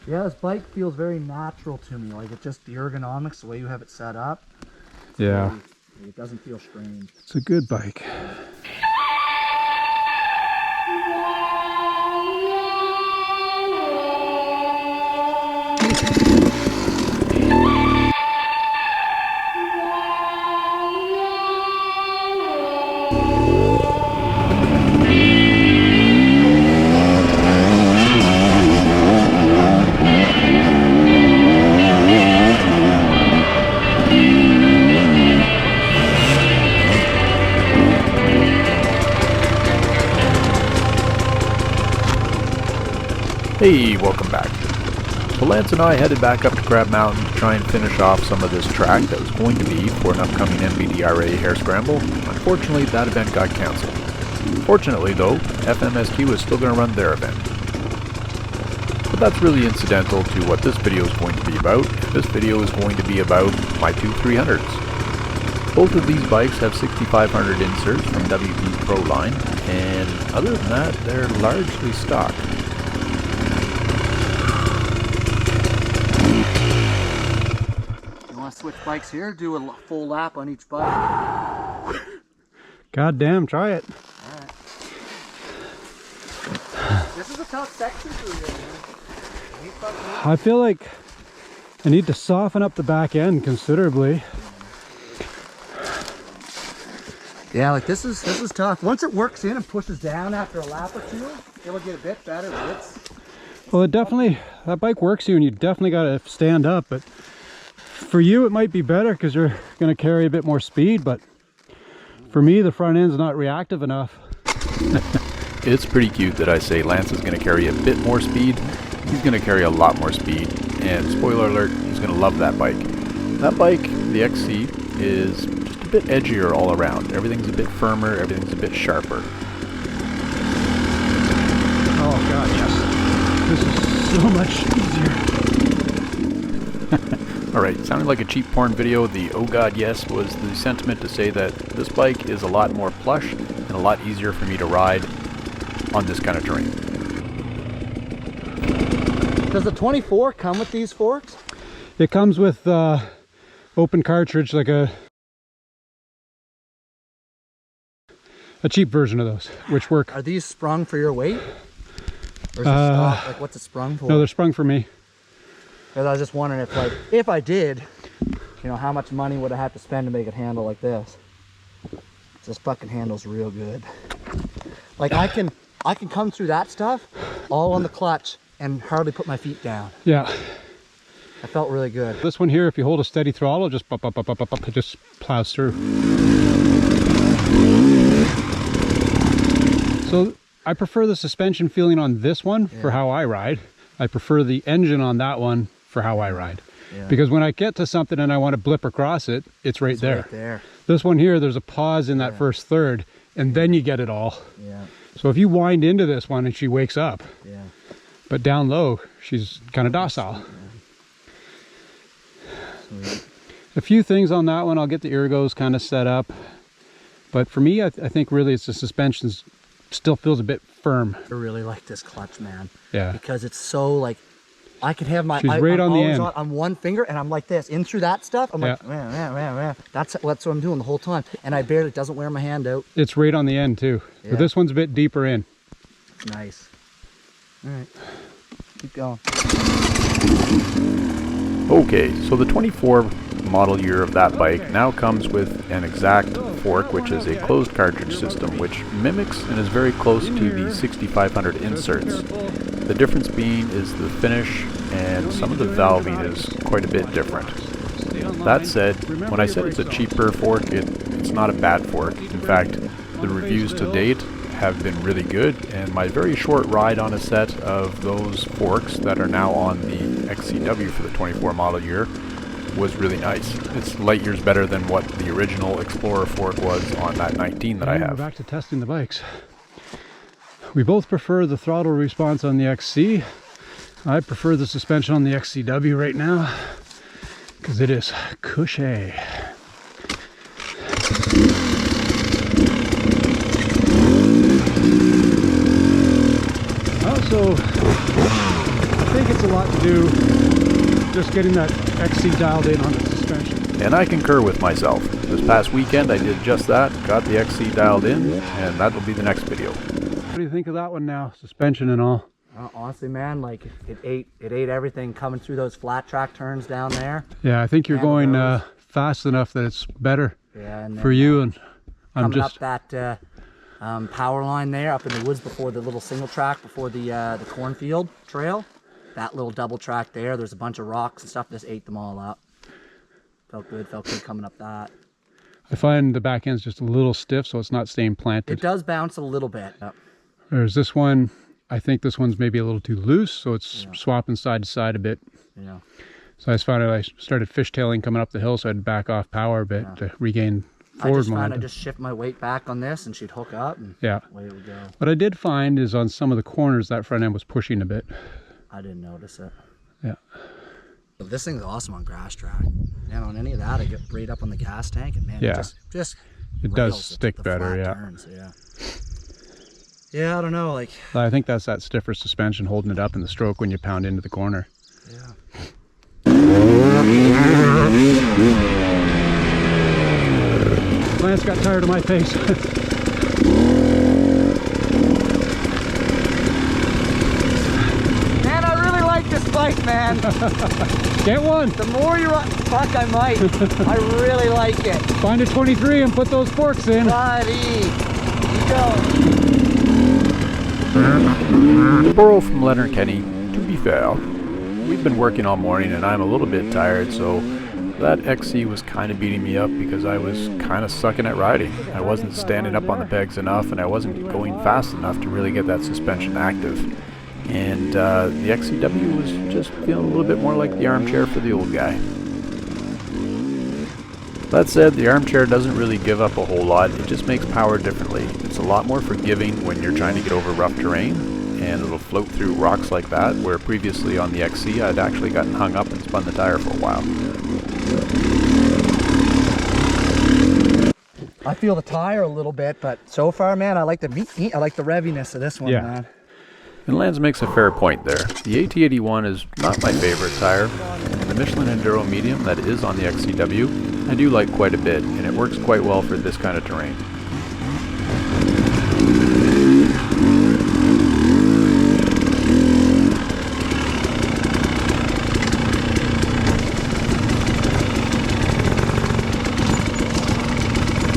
Yeah, this bike feels very natural to me. Like, it's just the ergonomics, the way you have it set up. Yeah. It doesn't feel strange. It's a good bike. Hey, welcome back. So Lance and I headed back up to Crab Mountain to try and finish off some of this track that was going to be for an upcoming NBDRA hare scramble. Unfortunately, that event got cancelled. Fortunately though, FMSQ is still going to run their event. But that's really incidental to what this video is going to be about. This video is going to be about my two 300s. Both of these bikes have 6500 inserts from WP Pro line, and other than that, they're largely stock. Switch bikes here, do a full lap on each bike. God damn, try it. Alright. This is a tough section through here, man. I feel like I need to soften up the back end considerably. Yeah, like this is tough. Once it works in and pushes down after a lap or two, it'll get a bit better, but it's... Well, it definitely, that bike works you and you definitely got to stand up, but for you it might be better because you're going to carry a bit more speed, but for me the front end's not reactive enough. It's pretty cute that I say Lance is going to carry a bit more speed. He's going to carry a lot more speed, and spoiler alert, he's going to love that bike. That bike, the XC, is just a bit edgier all around. Everything's a bit firmer, everything's a bit sharper. Oh god, yes. This is so much easier. Alright, sounding like a cheap porn video, the oh god yes was the sentiment to say that this bike is a lot more plush and a lot easier for me to ride on this kind of terrain. Does the 24 come with these forks? It comes with open cartridge, like a cheap version of those, which work. Are these sprung for your weight? Or is it stock? Like, what's it sprung for? No, they're sprung for me. Because I was just wondering if, like, if I did, you know, how much money would I have to spend to make it handle like this? This fucking handles real good. Like, I can come through that stuff all on the clutch and hardly put my feet down. Yeah. I felt really good. This one here, if you hold a steady throttle, just up, it just plows through. So I prefer the suspension feeling on this one for how I ride. I prefer the engine on that one for how I ride. Yeah. Because when I get to something and I want to blip across it, it's right there. Right there. This one here, there's a pause in that first third, and then you get it all. Yeah. So if you wind into this one and she wakes up, yeah. But down low, she's kind of docile. Yeah. A few things on that one, I'll get the ergos kind of set up. But for me, I think really it's the suspensions still feels a bit firm. I really like this clutch, man. Yeah. Because it's so, like, I can have my... She's right on the end. On one finger, and I'm like this, in through that stuff. I'm like, That's what I'm doing the whole time. And it doesn't wear my hand out. It's right on the end, too. Yeah. But this one's a bit deeper in. Nice. All right. Keep going. Okay, so the 24 model year of that bike now comes with an exact fork, which is a closed cartridge system, which mimics and is very close to the 6500 inserts. The difference being is the finish, and some of the valving is quite a bit different. That said, when I said it's a cheaper fork, it's not a bad fork. In fact, the reviews to date have been really good, and my very short ride on a set of those forks that are now on the XCW for the 24 model year was really nice. It's light years better than what the original Explorer fork was on that 19 that I have. We're back to testing the bikes. We both prefer the throttle response on the XC. I prefer the suspension on the XCW right now because it is cushy. Also, I think it's a lot to do just getting that XC dialed in on the suspension. And I concur with myself. This past weekend I did just that, got the XC dialed in, and that will be the next video. What do you think of that one now? Suspension and all? Honestly, man, like it ate everything coming through those flat track turns down there. Yeah, I think you're going fast enough that it's better and for you. And I'm coming just up that power line there, up in the woods before the little single track, before the cornfield trail. That little double track there. There's a bunch of rocks and stuff. Just ate them all up. Felt good coming up that. I find the back end's just a little stiff, so it's not staying planted. It does bounce a little bit. There's this one. I think this one's maybe a little too loose, so it's swapping side to side a bit. Yeah. So I just found I started fishtailing coming up the hill, so I had to back off power a bit to regain forward momentum. I just shift my weight back on this, and she'd hook up, and away we go. What I did find is on some of the corners that front end was pushing a bit. I didn't notice it. Yeah. But this thing's awesome on grass track. And on any of that, I get right up on the gas tank, and man, it just it does stick better. Yeah. Turns, yeah, I don't know, like. I think that's that stiffer suspension holding it up in the stroke when you pound into the corner. Yeah. Lance got tired of my face. Man, I really like this bike, man. Get one. The more you run, fuck, I might. I really like it. Find a 23 and put those forks in. Buddy, you go. To borrow from Leonard Kenny, to be fair, we've been working all morning and I'm a little bit tired, so that XC was kind of beating me up because I was kind of sucking at riding. I wasn't standing up on the pegs enough and I wasn't going fast enough to really get that suspension active. And the XCW was just feeling a little bit more like the armchair for the old guy. That said, the armchair doesn't really give up a whole lot, it just makes power differently. It's a lot more forgiving when you're trying to get over rough terrain, and it'll float through rocks like that, where previously on the XC I'd actually gotten hung up and spun the tire for a while. I feel the tire a little bit, but so far, man, I like the reviness of this one, man. And Lance makes a fair point there. The AT81 is not my favorite tire, and the Michelin Enduro Medium that is on the XCW I do like quite a bit, and it works quite well for this kind of terrain.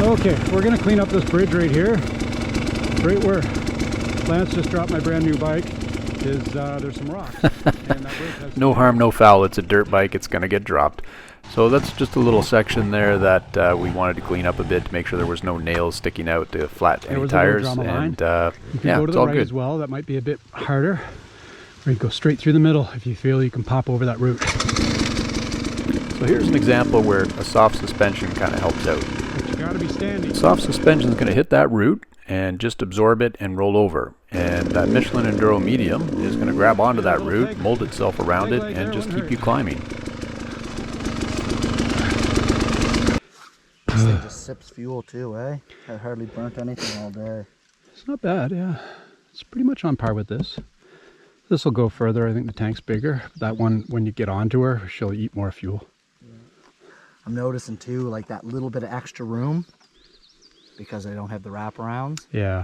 Okay, we're going to clean up this bridge right here. Right where Lance just dropped my brand new bike is there's some rocks. And that bridge has No harm, no foul. It's a dirt bike. It's going to get dropped. So that's just a little section there that we wanted to clean up a bit to make sure there was no nails sticking out to flat any tires. And yeah, go to it's the all right good. as well. That might be a bit harder. Or you go straight through the middle if you feel you can pop over that root. So here's an example where a soft suspension kind of helps out. But you gotta be standing. Soft suspension is going to hit that root and just absorb it and roll over. And that Michelin Enduro Medium is going to grab onto that root, mold itself around it, and just keep you climbing. This thing just sips fuel too, eh? I hardly burnt anything all day. It's not bad, yeah. It's pretty much on par with this. This will go further. I think the tank's bigger. That one, when you get onto her, she'll eat more fuel. I'm noticing too, like that little bit of extra room because I don't have the wraparounds. Yeah.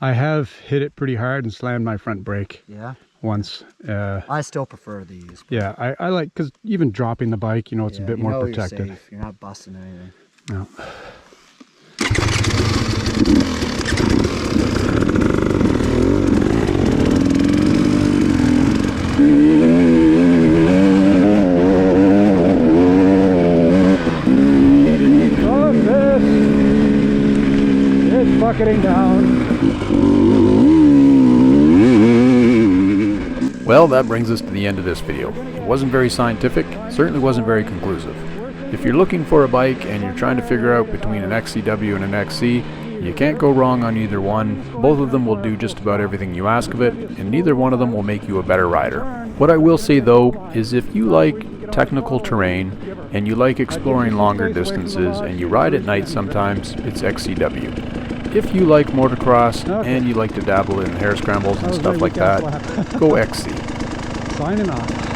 I have hit it pretty hard and slammed my front brake. Yeah. Once. I still prefer these. Yeah, I like, because even dropping the bike, you know, it's a bit more protected. You're safe. You're not busting anything. No. It's bucketing down. Well, that brings us to the end of this video. It wasn't very scientific, certainly wasn't very conclusive. If you're looking for a bike and you're trying to figure out between an XCW and an XC, you can't go wrong on either one. Both of them will do just about everything you ask of it, and neither one of them will make you a better rider. What I will say though is if you like technical terrain and you like exploring longer distances and you ride at night sometimes, it's XCW. If you like motocross and you like to dabble in hare scrambles and stuff like that, go XC. signing off.